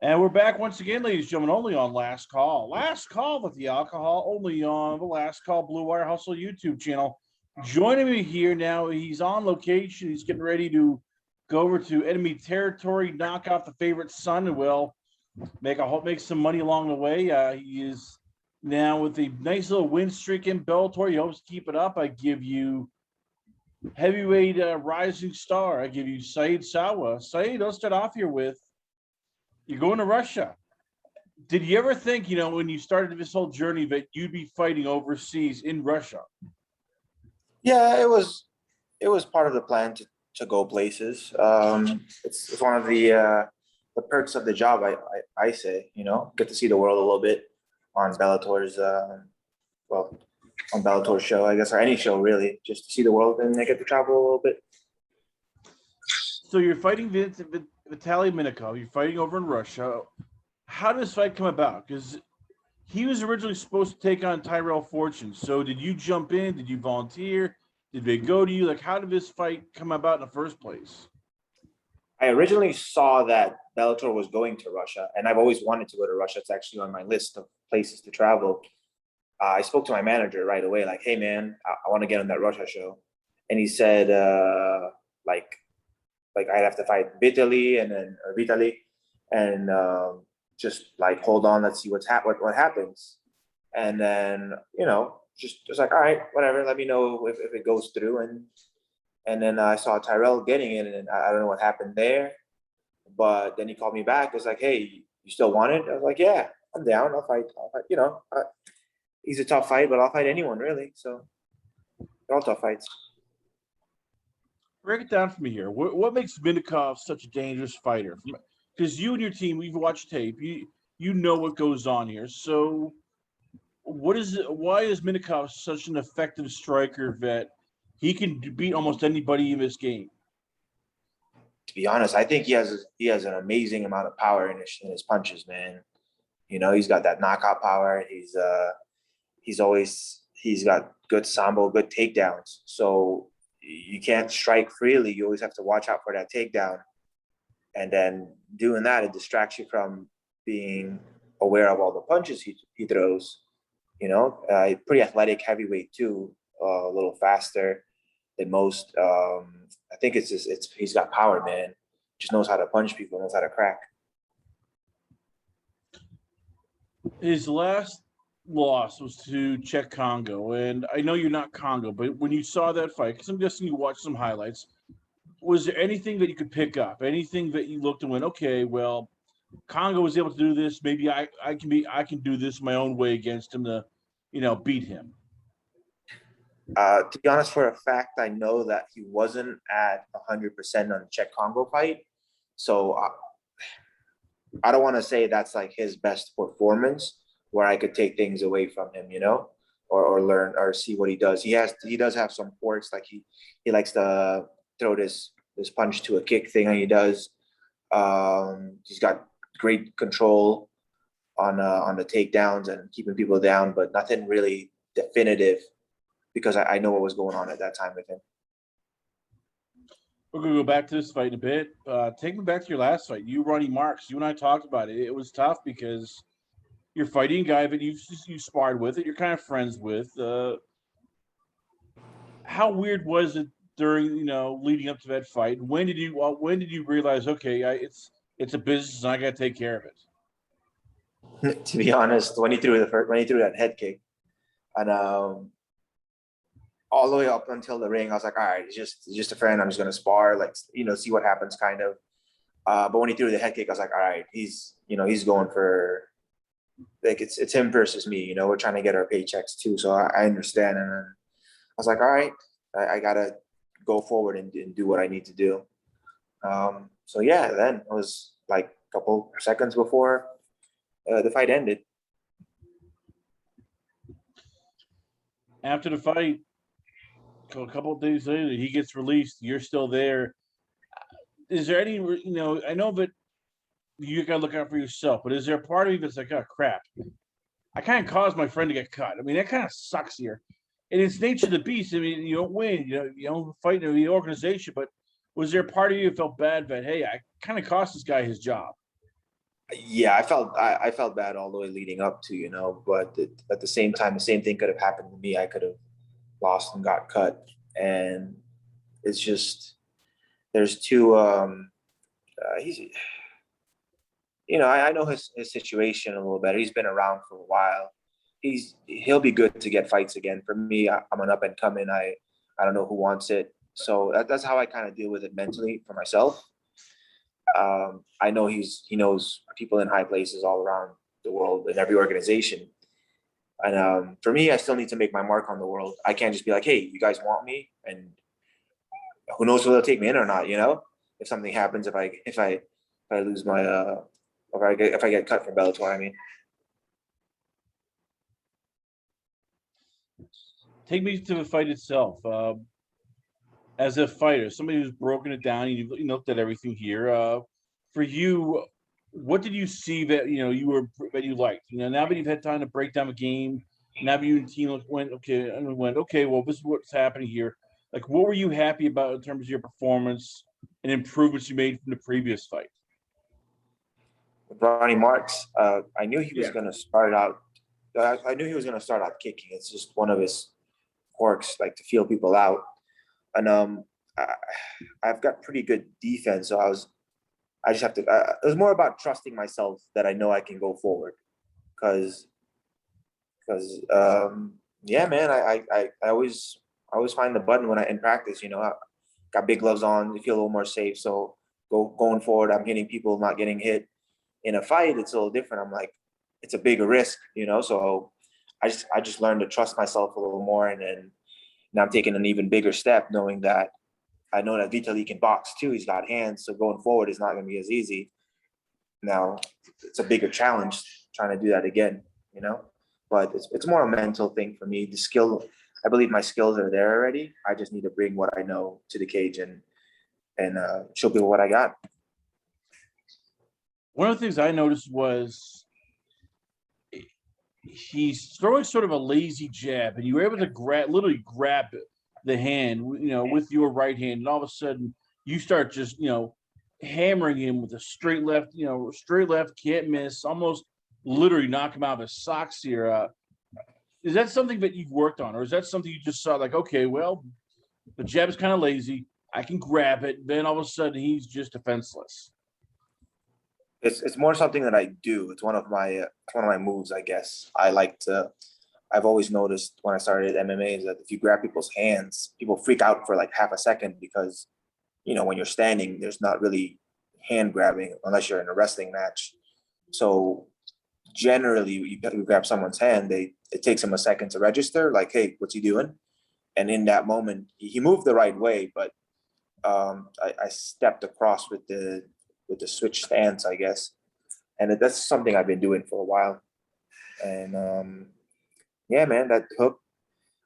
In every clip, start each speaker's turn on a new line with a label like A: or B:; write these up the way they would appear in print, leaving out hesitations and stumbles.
A: And we're back once again, ladies and gentlemen, only on Last Call. Last Call with the alcohol, only on the Last Call Blue Wire Hustle YouTube channel. Joining me here now, he's on location. He's getting ready to go over to enemy territory, knock out the favorite son, and will make some money along the way. He is now with a nice little win streak in Bellator. He hopes to keep it up. I give you heavyweight rising star. I give you Said Sowma. Said, let's start off here with you're going to Russia. Did you ever think, when you started this whole journey that you'd be fighting overseas in Russia?
B: Yeah, it was part of the plan to go places. It's one of the perks of the job. I say, get to see the world a little bit on Bellator's on Bellator's show, I guess, or any show really, just to see the world and get to travel a little bit.
A: So you're fighting Vitaly Minakov. You're fighting over in Russia. How did this fight come about? Because he was originally supposed to take on Tyrell Fortune. So did you jump in? Did you volunteer? Did they go to you? Like, how did this fight come about in the first place?
B: I originally saw that Bellator was going to Russia, and I've always wanted to go to Russia. It's actually on my list of places to travel. I spoke to my manager right away, like, hey, man, I want to get on that Russia show. And he said, like I'd have to fight Vitaly and just like hold on, let's see what happens. And then just like, all right, whatever, let me know if it goes through. And then I saw Tyrell getting it, and I don't know what happened there, but then he called me back. It was like, hey, you still want it? I was like, yeah, I'm down. I'll fight. He's a tough fight, but I'll fight anyone really. So they're all tough fights.
A: Break it down for me here. What makes Minakov such a dangerous fighter? Because you and your team, we've watched tape. You know what goes on here. So what is it? Why is Minakov such an effective striker that he can beat almost anybody in this game?
B: To be honest, I think he has an amazing amount of power in his punches, man. He's got that knockout power. He's got good sambo, good takedowns. So you can't strike freely. You always have to watch out for that takedown. And then doing that, it distracts you from being aware of all the punches he throws. Pretty athletic heavyweight too, a little faster than most. I think he's got power, man. Just knows how to punch people, knows how to crack.
A: His last loss was to Czech Congo, and I know you're not Congo, but when you saw that fight, because I'm guessing you watched some highlights, was there anything that you could pick up? Anything that you looked and went, okay, well, Congo was able to do this. Maybe I can do this my own way against him to, beat him.
B: To be honest, for a fact, I know that he wasn't at 100% on the Czech Congo fight, so I don't want to say that's like his best performance where I could take things away from him, or learn or see what he does. He does have some quirks, like he likes to throw this punch to a kick thing, and he does. He's got great control on the takedowns and keeping people down, but nothing really definitive because I know what was going on at that time with him.
A: We're going to go back to this fight in a bit. Take me back to your last fight. You, Ronny Markes, you and I talked about it. It was tough because you're fighting a guy that you sparred with, that you're kind of friends with. How weird was it during, leading up to that fight? When did you realize, okay, it's a business and I got to take care of
B: it? To be honest, when he threw that head kick, and all the way up until the ring, I was like, all right, it's just a friend. I'm just gonna spar, see what happens, kind of. But when he threw the head kick, I was like, all right, he's going for, like, it's him versus me. We're trying to get our paychecks too, so I understand. And then I was like, all right, I gotta go forward and do what I need to do. So yeah, then it was like a couple seconds before the fight ended.
A: After the fight, a couple of days later, he gets released. You're still there. Is there any, I know that you got to look out for yourself, but is there a part of you that's like, oh, crap, I kind of caused my friend to get cut? I mean, that kind of sucks here. And it's nature of the beast. I mean, you don't win, you don't fight in the organization, but was there a part of you that felt bad that, hey, I kind of cost this guy his job?
B: Yeah, I felt bad all the way leading up to, but at the same time, the same thing could have happened to me. I could have lost and got cut. And it's just, there's two, he's, I know his situation a little better. He's been around for a while. He'll be good to get fights again. For me, I'm an up and coming. I don't know who wants it. So that's how I kind of deal with it mentally for myself. I know he knows people in high places all around the world in every organization. And for me, I still need to make my mark on the world. I can't just be like, hey, you guys want me? And who knows whether they'll take me in or not, if something happens, if I lose my, if I get cut from Bellator, I mean.
A: Take me to the fight itself. As a fighter, somebody who's broken it down, you looked at everything here. For you, what did you see that that you liked? Now that you've had time to break down the game, now that you and team went okay. Well, this is what's happening here. Like, what were you happy about in terms of your performance and improvements you made from the previous fight?
B: With Ronny Markes, I knew he was
A: Yeah.
B: going to start out. I knew he was going to start out kicking. It's just one of his quirks, like to feel people out. And I, I've got pretty good defense, so I just have to. It was more about trusting myself that I know I can go forward, because yeah, man, I always find the button when I in practice. I got big gloves on, you feel a little more safe. So going forward, I'm hitting people, not getting hit. In a fight, it's a little different. I'm like, it's a bigger risk, So I just learned to trust myself a little more, and then now I'm taking an even bigger step, knowing that I know that Vitaly can box too. He's got hands, so going forward is not going to be as easy. Now it's a bigger challenge trying to do that again, But it's more a mental thing for me. The skill, I believe my skills are there already. I just need to bring what I know to the cage and show people what I got.
A: One of the things I noticed was he's throwing sort of a lazy jab, and you were able to literally grab the hand, with your right hand, and all of a sudden you start just, hammering him with a straight left, can't miss, almost literally knock him out of his socks here. Is that something that you've worked on, or is that something you just saw like, okay, well, the jab is kind of lazy, I can grab it, then all of a sudden he's just defenseless?
B: It's more something that I do. It's one of my moves, I guess. I've always noticed when I started MMA is that if you grab people's hands, people freak out for like half a second because when you're standing, there's not really hand grabbing unless you're in a wrestling match. So generally, you grab someone's hand, it takes them a second to register, like, hey, what's he doing? And in that moment, he moved the right way, but I stepped across with the switch stance, I guess, and that's something I've been doing for a while. And yeah, man, that hook,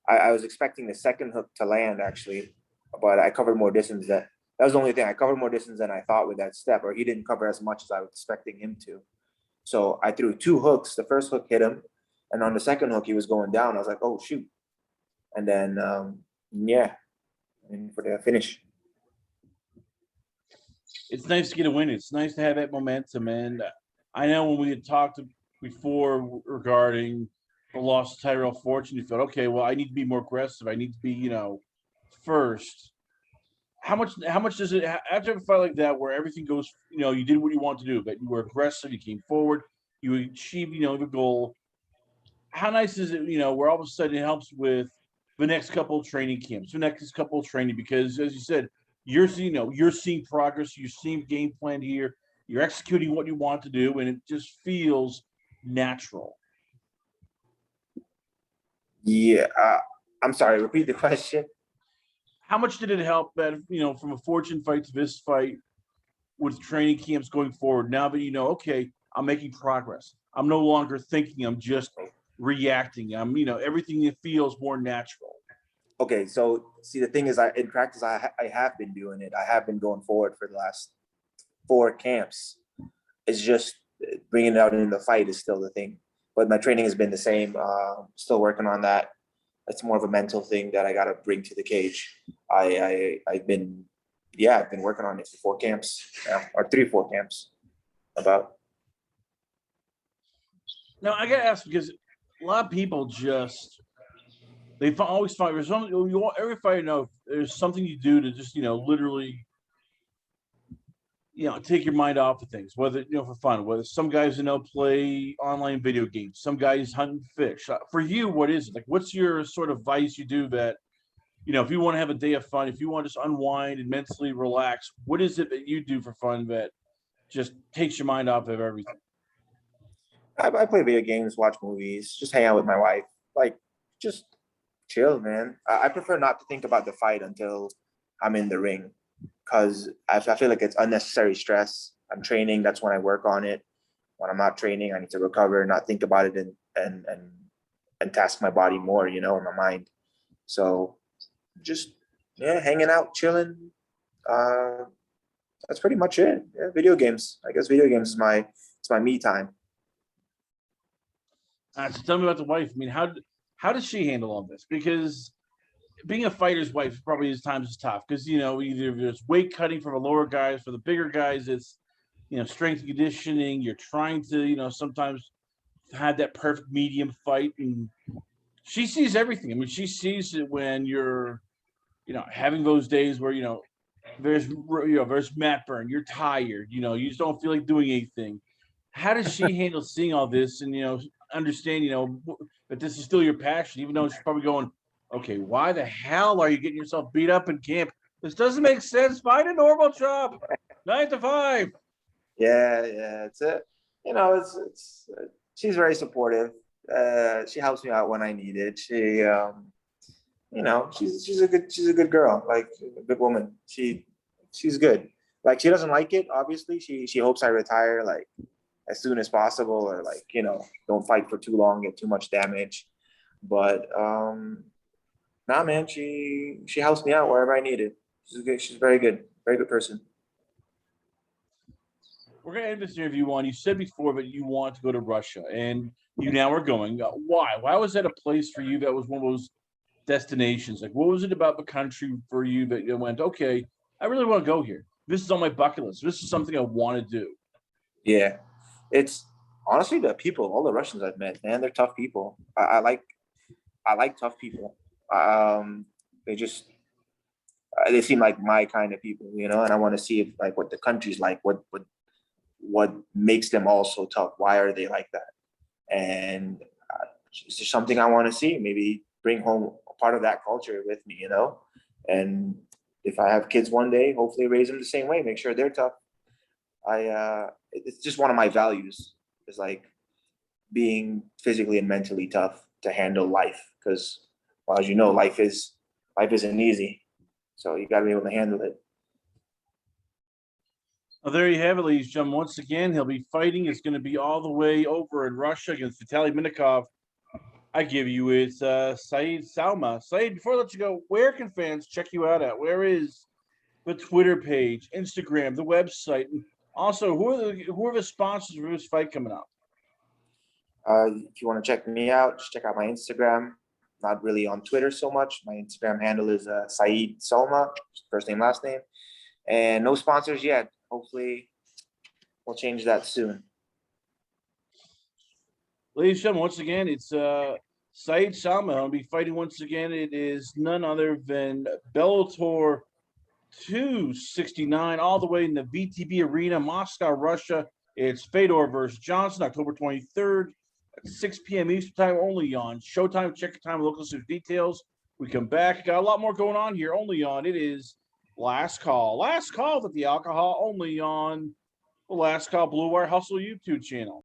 B: I was expecting the second hook to land actually, but I covered more distance. That was the only thing. I covered more distance than I thought with that step, or he didn't cover as much as I was expecting him to. So I threw two hooks. The first hook hit him, and on the second hook he was going down. I was like, oh shoot, and then yeah, and for the finish.
A: It's nice to get a win. It's nice to have that momentum. And I know when we had talked before regarding the loss of Tyrell Fortune, you felt, okay, well, I need to be more aggressive. I need to be, first. How much does it after a fight like that where everything goes, you did what you want to do, but you were aggressive, you came forward, you achieved, the goal. How nice is it, where all of a sudden it helps with the next couple of training camps, the next couple of training, because as you said, you're seeing progress, you're seeing game plan here, you're executing what you want to do, and it just feels natural.
B: Yeah, I'm sorry. Repeat the question.
A: How much did it help that, from a Fortune fight to this fight with training camps going forward? Now that okay, I'm making progress. I'm no longer thinking, I'm just reacting. Everything that feels more natural.
B: Okay, so see, the thing is, in practice, I have been doing it. I have been going forward for the last four camps. It's just bringing it out in the fight is still the thing. But my training has been the same. Still working on that. It's more of a mental thing that I got to bring to the cage. I've been, yeah, I've been working on it for four camps, or 3 4 camps, about.
A: Now I gotta ask because a lot of people just always find there's something you want every fighter to know there's something you do to just literally take your mind off of things, whether for fun. Whether some guys play online video games, some guys hunt and fish. For you, what is it like? What's your sort of vice you do that if you want to have a day of fun, if you want to just unwind and mentally relax, what is it that you do for fun that just takes your mind off of everything?
B: I play video games, watch movies, just hang out with my wife, like just chill, man. I prefer not to think about the fight until I'm in the ring, because I feel like it's unnecessary stress. I'm training, that's when I work on it. When I'm not training, I need to recover, not think about it, and task my body more, in my mind. So just hanging out, chilling. That's pretty much it. Yeah, video games. I guess video games is my me time.
A: So tell me about the wife. I mean, how does she handle all this? Because being a fighter's wife probably is times is tough because either there's weight cutting for the lower guys, for the bigger guys, it's strength and conditioning. You're trying to sometimes have that perfect medium fight, and she sees everything. I mean, she sees it when you're having those days where there's mat burn, you're tired, you just don't feel like doing anything. How does she handle seeing all this and understand that this is still your passion, even though she's probably going, okay, why the hell are you getting yourself beat up in camp? This doesn't make sense. Find a normal job, 9 to 5.
B: Yeah, it's it. It's she's very supportive. She helps me out when I need it. She's a good girl, like a good woman. She's good. Like she doesn't like it, obviously. She hopes I retire like as soon as possible, or like, don't fight for too long, get too much damage. But nah, man, she helps me out wherever I need it. She's very good person.
A: We're going to end this interview on, you said before that you want to go to Russia, and you now are going. Why? Why was that a place for you that was one of those destinations? Like, what was it about the country for you that you went, okay, I really want to go here. This is on my bucket list. This is something I want to do.
B: Yeah, it's honestly the people, all the Russians I've met, man, they're tough people. I like tough people. They just they seem like my kind of people, and I want to see if like what the country's like, what makes them all so tough. Why are they like that? And it's just something I want to see. Maybe bring home a part of that culture with me, And if I have kids one day, hopefully raise them the same way. Make sure they're tough. It's just one of my values. Is like being physically and mentally tough to handle life. Because, well, as you know, life isn't easy. So you got to be able to handle it.
A: Well, there you have it, ladies and gentlemen. Once again, he'll be fighting. It's going to be all the way over in Russia against Vitaly Minakov. I give you it's Sowma. Saeed, before I let you go, where can fans check you out at? Where is the Twitter page, Instagram, the website? And also, who are the sponsors for this fight coming up?
B: If you want to check me out, just check out my Instagram. Not really on Twitter so much. My Instagram handle is Saeed Sowma, first name, last name. And no sponsors yet. Hopefully, we'll change that soon.
A: Ladies and gentlemen, once again, it's Saeed Sowma. I'll be fighting once again. It is none other than Bellator 269, all the way in the VTB Arena, Moscow, Russia. It's Fedor versus Johnson, October 23rd at 6 p.m. Eastern Time, only on Showtime. Check your time, local search details. We come back. Got a lot more going on here, only on it is Last Call. Last Call with the alcohol, only on the Last Call Blue Wire Hustle YouTube channel.